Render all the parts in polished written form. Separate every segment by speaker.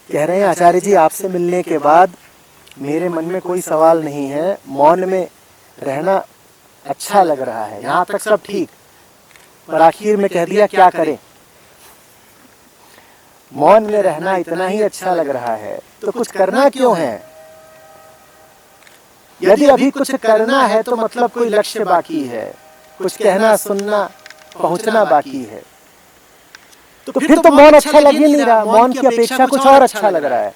Speaker 1: कह रहे हैं आचार्य जी, आपसे मिलने के बाद मेरे मन में कोई सवाल नहीं है, मौन में रहना अच्छा लग रहा है, यहाँ तक सब ठीक, पर आखिर में कह दिया क्या करें। मौन में रहना इतना ही अच्छा लग रहा है तो कुछ करना क्यों है? यदि अभी कुछ करना है तो मतलब कोई लक्ष्य बाकी है, कुछ कहना सुनना पहुंचना बाकी है। तो फिर तो मौन अच्छा लग ही नहीं रहा, मौन की अपेक्षा कुछ और अच्छा लग रहा है।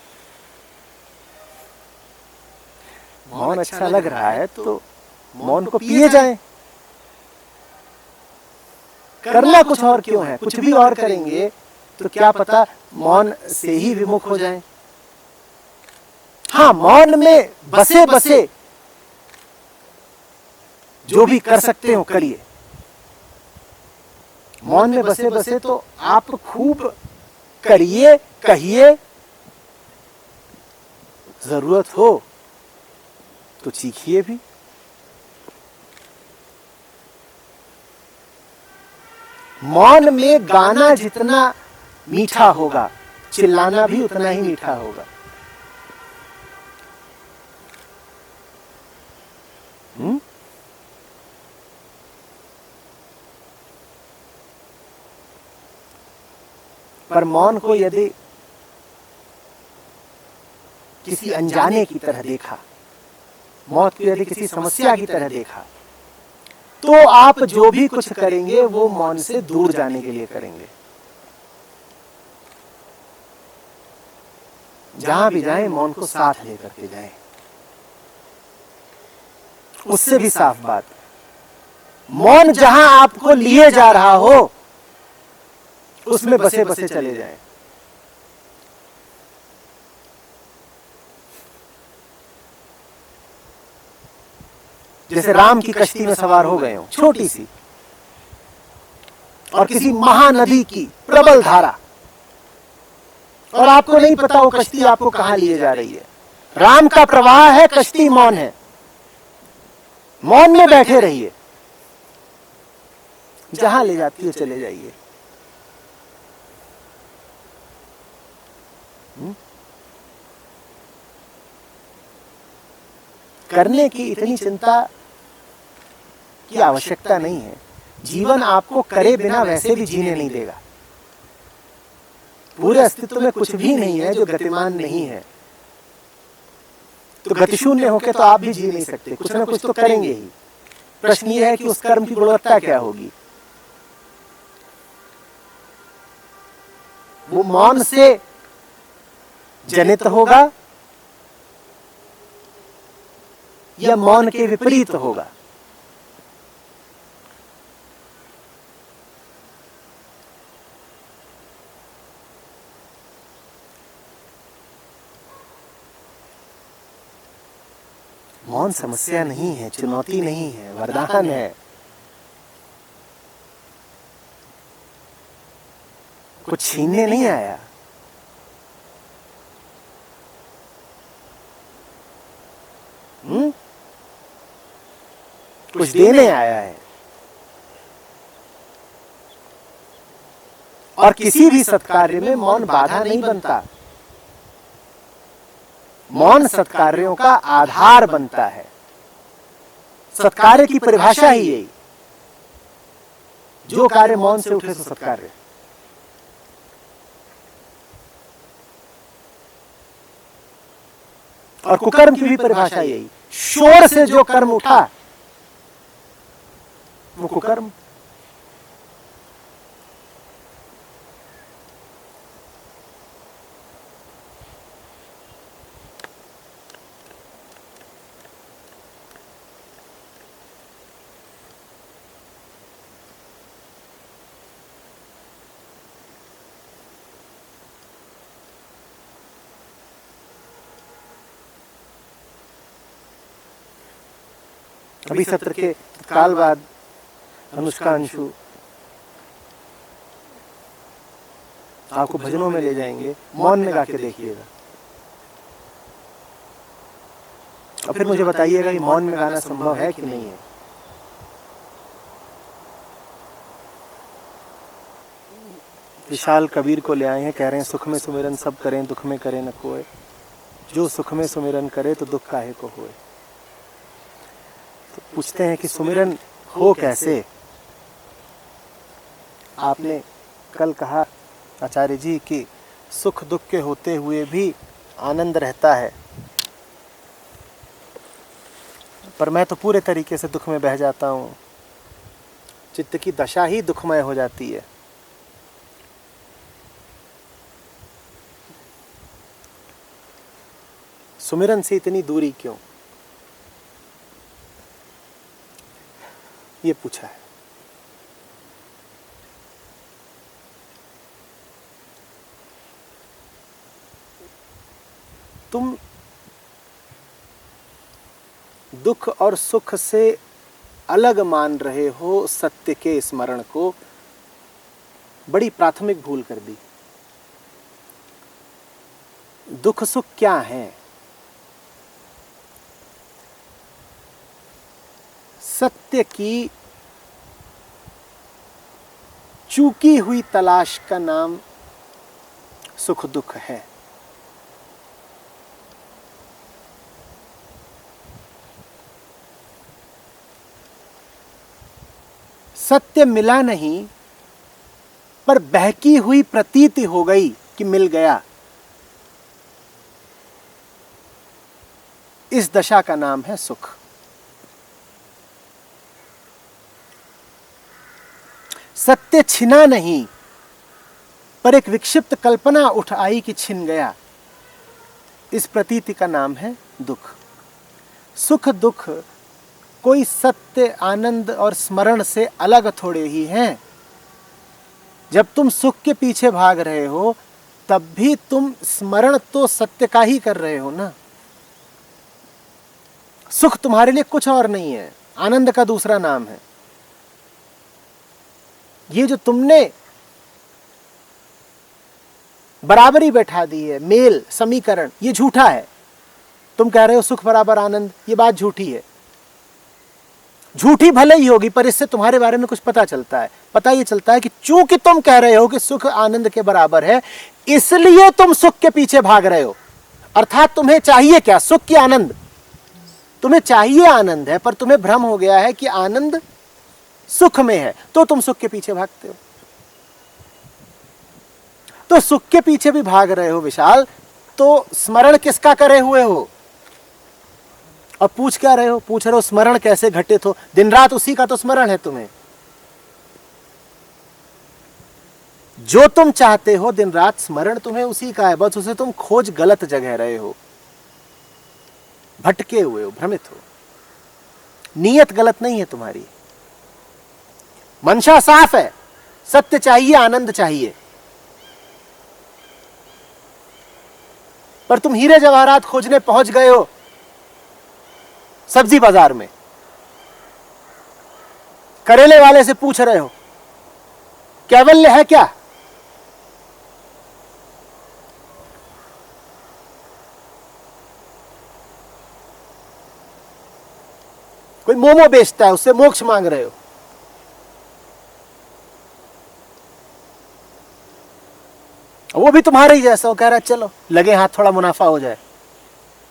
Speaker 1: मौन अच्छा लग रहा है तो मौन को पिए जाएं। करना कुछ और क्यों है? कुछ भी और करेंगे तो क्या पता मौन से ही विमुख हो जाएं। हाँ, मौन में बसे बसे जो भी कर सकते हो करिए। मौन में बसे बसे तो आप खूब करिए, कहिए, जरूरत हो तो चीखिए भी। मौन में गाना जितना मीठा होगा, चिल्लाना भी उतना ही मीठा होगा। पर मौन को यदि किसी अनजाने की तरह देखा, मौत को यदि किसी समस्या की तरह देखा, तो आप जो भी कुछ करेंगे वो मौन से दूर जाने के लिए करेंगे। जहां भी जाएं मौन को साथ लेकर के जाएं। उससे भी साफ बात, मौन जहां आपको लिए जा रहा हो उसमें बसे बसे चले जाएं। जैसे राम की कश्ती में सवार हो गए हो, छोटी सी, और किसी महानदी की प्रबल धारा, और आपको नहीं पता वो कश्ती आपको कहां लिए जा रही है। राम का प्रवाह है, कश्ती मौन है। मौन में बैठे रहिए, जहां ले जाती है चले जाइए। करने की इतनी चिंता की आवश्यकता नहीं है। जीवन आपको करे बिना वैसे भी जीने नहीं देगा। पूरे अस्तित्व में कुछ भी नहीं है जो गतिमान नहीं है। तो गतिशून्य होकर तो आप भी जी नहीं सकते, कुछ ना कुछ तो करेंगे ही। प्रश्न यह है कि उस कर्म की गुणवत्ता क्या होगी। वो मौन से जनित होगा या मौन के विपरीत होगा। मौन समस्या नहीं है, चुनौती नहीं है, वरदान है। कुछ छीनने नहीं आया। कुछ देने आया है। और किसी भी सत्कार्य में मौन बाधा नहीं बनता। मौन सत्कार्यों का आधार बनता है। सत्कार्य की परिभाषा ही यही, जो कार्य मौन से उठे सो सत्कार्य। और कुकर्म की भी परिभाषा यही, शोर से जो कर्म उठा वो कुकर्म। अभी सत्र के तत्काल बाद अनुष्का अंशु आपको भजनों में ले जाएंगे, मौन में गा के देखिएगा। और फिर मुझे बताइएगा कि मौन में गाना संभव है कि नहीं है। विशाल कबीर को ले आए हैं, कह रहे हैं सुख में सुमिरन सब करें, दुख में करें न कोय, जो सुख में सुमिरन करे तो दुख काहे को होए। तो पूछते हैं कि सुमिरन हो कैसे। आपने कल कहा आचार्य जी कि सुख दुख के होते हुए भी आनंद रहता है, पर मैं तो पूरे तरीके से दुख में बह जाता हूँ, चित्त की दशा ही दुखमय हो जाती है। सुमिरन से इतनी दूरी क्यों, ये पूछा है। तुम दुख और सुख से अलग मान रहे हो सत्य के स्मरण को, बड़ी प्राथमिक भूल कर दी। दुख सुख क्या है? सत्य की चूकी हुई तलाश का नाम सुख दुख है। सत्य मिला नहीं, पर बहकी हुई प्रतीति हो गई कि मिल गया, इस दशा का नाम है सुख। सत्य छिना नहीं, पर एक विक्षिप्त कल्पना उठ आई कि छिन गया, इस प्रतीति का नाम है दुख। सुख दुख कोई सत्य आनंद और स्मरण से अलग थोड़े ही हैं। जब तुम सुख के पीछे भाग रहे हो, तब भी तुम स्मरण तो सत्य का ही कर रहे हो ना। सुख तुम्हारे लिए कुछ और नहीं है, आनंद का दूसरा नाम है। ये जो तुमने बराबरी बैठा दी है, मेल समीकरण, ये झूठा है। तुम कह रहे हो सुख बराबर आनंद, ये बात झूठी है। झूठी भले ही होगी, पर इससे तुम्हारे बारे में कुछ पता चलता है। पता ये चलता है कि चूंकि तुम कह रहे हो कि सुख आनंद के बराबर है, इसलिए तुम सुख के पीछे भाग रहे हो। अर्थात तुम्हें चाहिए क्या? सुख की आनंद। तुम्हें चाहिए आनंद है, पर तुम्हें भ्रम हो गया है कि आनंद सुख में है, तो तुम सुख के पीछे भागते हो। तो सुख के पीछे भी भाग रहे हो विशाल, तो स्मरण किसका करे हुए हो? और पूछ क्या रहे हो? पूछ रहे हो स्मरण कैसे घटित हो? दिन रात उसी का तो स्मरण है तुम्हें। जो तुम चाहते हो दिन रात स्मरण तुम्हें उसी का है, बस उसे तुम खोज गलत जगह रहे हो, भटके हुए हो, भ्रमित हो। नीयत गलत नहीं है तुम्हारी, मंशा साफ है। सत्य चाहिए, आनंद चाहिए, पर तुम हीरे जवाहरात खोजने पहुंच गए हो सब्जी बाजार में। करेले वाले से पूछ रहे हो कैवल्य है क्या? कोई मोमो बेचता है, उससे मोक्ष मांग रहे हो। वो भी तुम्हारे ही जैसा, वो कह रहा है चलो लगे हाथ थोड़ा मुनाफा हो जाए।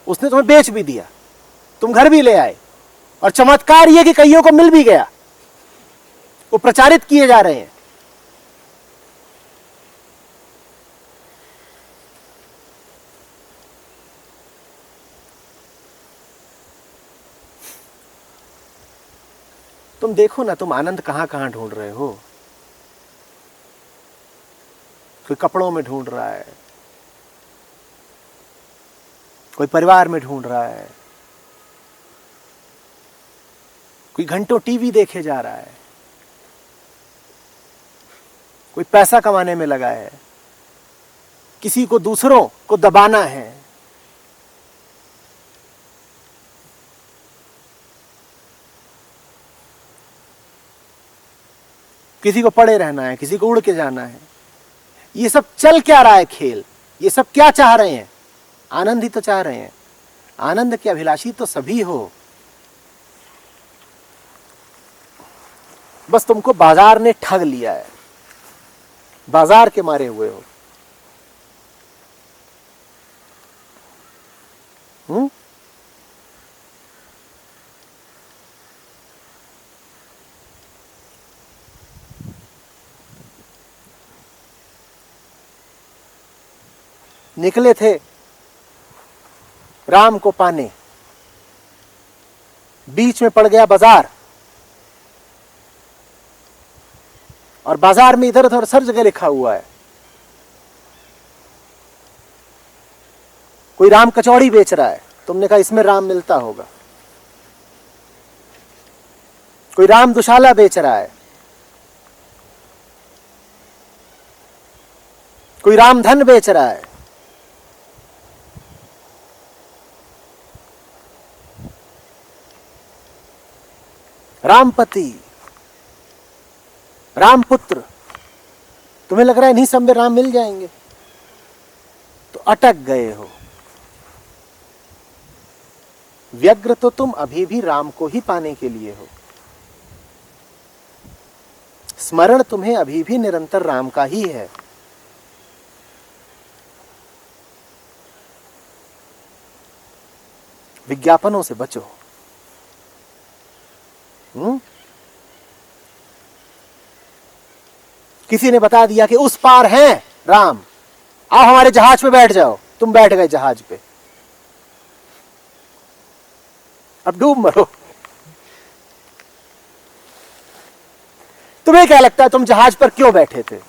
Speaker 1: उसने तुम्हें बेच भी दिया, तुम घर भी ले आए, और चमत्कार ये कि कईयों को मिल भी गया। वो प्रचारित किए जा रहे हैं। तुम देखो ना, तुम आनंद कहां कहां ढूंढ रहे हो। कोई कपड़ों में ढूंढ रहा है, कोई परिवार में ढूंढ रहा है, कोई घंटों टीवी देखे जा रहा है, कोई पैसा कमाने में लगा है, किसी को दूसरों को दबाना है। किसी को पड़े रहना है, किसी को उड़ के जाना है। ये सब चल क्या रहा है खेल? ये सब क्या चाह रहे हैं? आनंद ही तो चाह रहे हैं। आनंद के अभिलाषी तो सभी हो, बस तुमको बाजार ने ठग लिया है। बाजार के मारे हुए हो। निकले थे राम को पाने, बीच में पड़ गया बाजार, और बाजार में इधर उधर सब जगह लिखा हुआ है, कोई राम कचौड़ी बेच रहा है, तुमने कहा इसमें राम मिलता होगा। कोई राम दुशाला बेच रहा है, कोई राम धन बेच रहा है। रामपति, रामपुत्र, तुम्हें लग रहा है इन्हीं सब में राम मिल जाएंगे, तो अटक गए हो। व्यग्र तो तुम अभी भी राम को ही पाने के लिए हो, स्मरण तुम्हें अभी भी निरंतर राम का ही है। विज्ञापनों से बचो। किसी ने बता दिया कि उस पार हैं राम, आओ हमारे जहाज पे बैठ जाओ, तुम बैठ गए जहाज पे, अब डूब मरो। तुम्हें क्या लगता है तुम जहाज पर क्यों बैठे थे?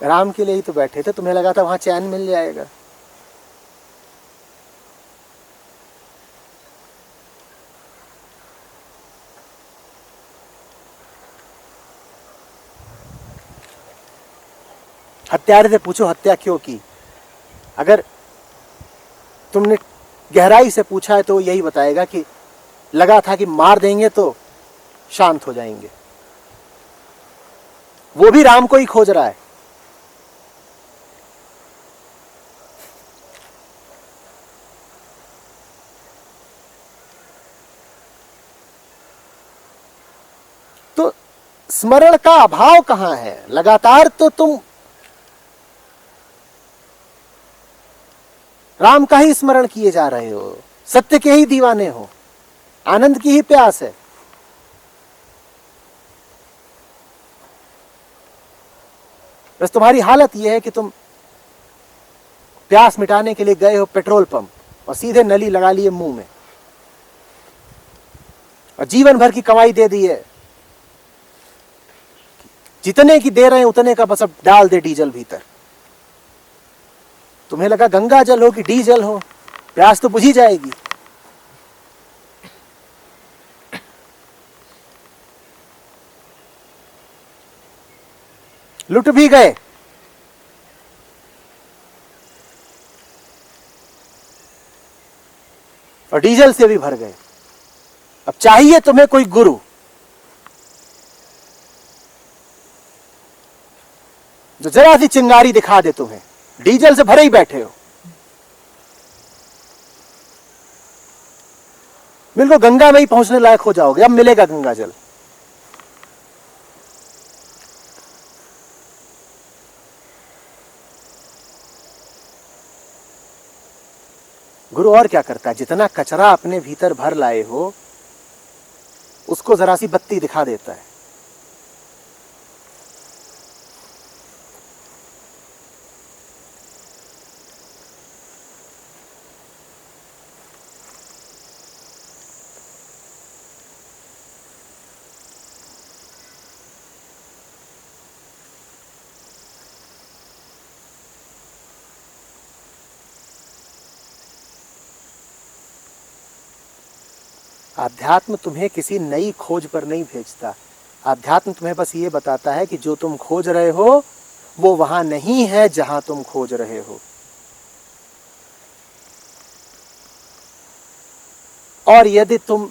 Speaker 1: राम के लिए ही तो बैठे थे, तुम्हें लगा था वहां चैन मिल जाएगा। हत्यारे से पूछो हत्या क्यों की, अगर तुमने गहराई से पूछा है तो यही बताएगा कि लगा था कि मार देंगे तो शांत हो जाएंगे। वो भी राम को ही खोज रहा है। तो स्मरण का अभाव कहां है? लगातार तो तुम राम का ही स्मरण किए जा रहे हो, सत्य के ही दीवाने हो, आनंद की ही प्यास है। बस तुम्हारी हालत यह है कि तुम प्यास मिटाने के लिए गए हो पेट्रोल पंप और सीधे नली लगा लिए मुंह में, और जीवन भर की कमाई दे दी है, जितने की दे रहे हैं उतने का बस अब डाल दे डीजल भीतर। तुम्हें लगा गंगा जल हो कि डीजल हो, प्यास तो बुझी जाएगी। लुट भी गए, और डीजल से भी भर गए। अब चाहिए तुम्हें कोई गुरु जो जरा सी चिंगारी दिखा दे तुम्हें, डीजल से भरे ही बैठे हो। बिल्कुल गंगा में ही पहुंचने लायक हो जाओगे, अब मिलेगा गंगा जल। गुरु और क्या करता है? जितना कचरा अपने भीतर भर लाए हो उसको जरा सी बत्ती दिखा देता है। आध्यात्म तुम्हें किसी नई खोज पर नहीं भेजता। आध्यात्म तुम्हें बस ये बताता है कि जो तुम खोज रहे हो वो वहां नहीं है जहां तुम खोज रहे हो, और यदि तुम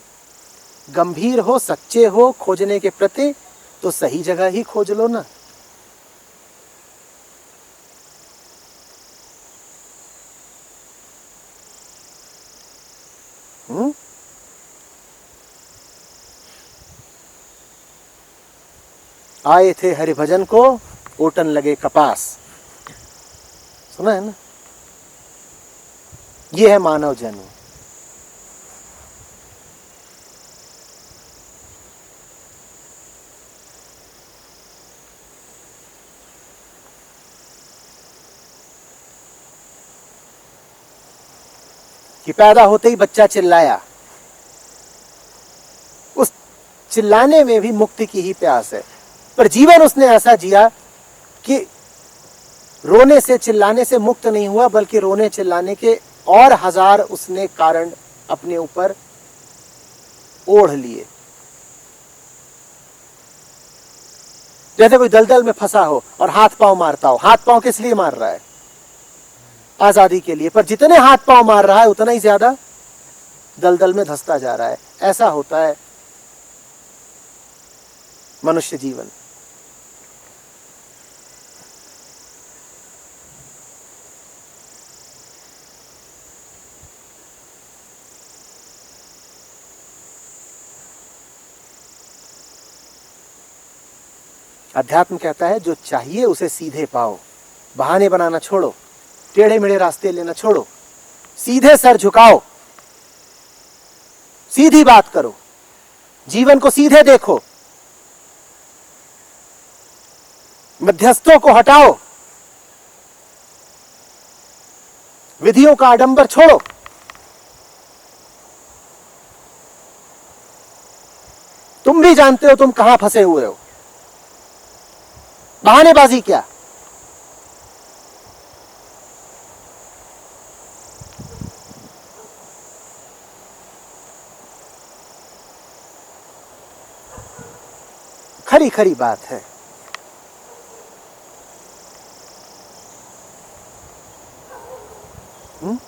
Speaker 1: गंभीर हो, सच्चे हो खोजने के प्रति, तो सही जगह ही खोज लो ना। आए थे हरिभजन को, ओटन लगे कपास। सुना है ना? ये है मानव जन्म। कि पैदा होते ही बच्चा चिल्लाया, उस चिल्लाने में भी मुक्ति की ही प्यास है। पर जीवन उसने ऐसा जिया कि रोने से चिल्लाने से मुक्त नहीं हुआ, बल्कि रोने चिल्लाने के और हजार उसने कारण अपने ऊपर ओढ़ लिए। जैसे कोई दलदल में फंसा हो और हाथ पांव मारता हो। हाथ पांव किस लिए मार रहा है? आजादी के लिए। पर जितने हाथ पांव मार रहा है उतना ही ज्यादा दलदल में धंसता जा रहा है। ऐसा होता है मनुष्य जीवन। अध्यात्म कहता है जो चाहिए उसे सीधे पाओ, बहाने बनाना छोड़ो, टेढ़े मेढ़े रास्ते लेना छोड़ो, सीधे सर झुकाओ, सीधी बात करो, जीवन को सीधे देखो, मध्यस्थों को हटाओ, विधियों का आडंबर छोड़ो। तुम भी जानते हो तुम कहां फंसे हुए हो। बहानेबाजी क्या? खरी खरी बात है। हुँ?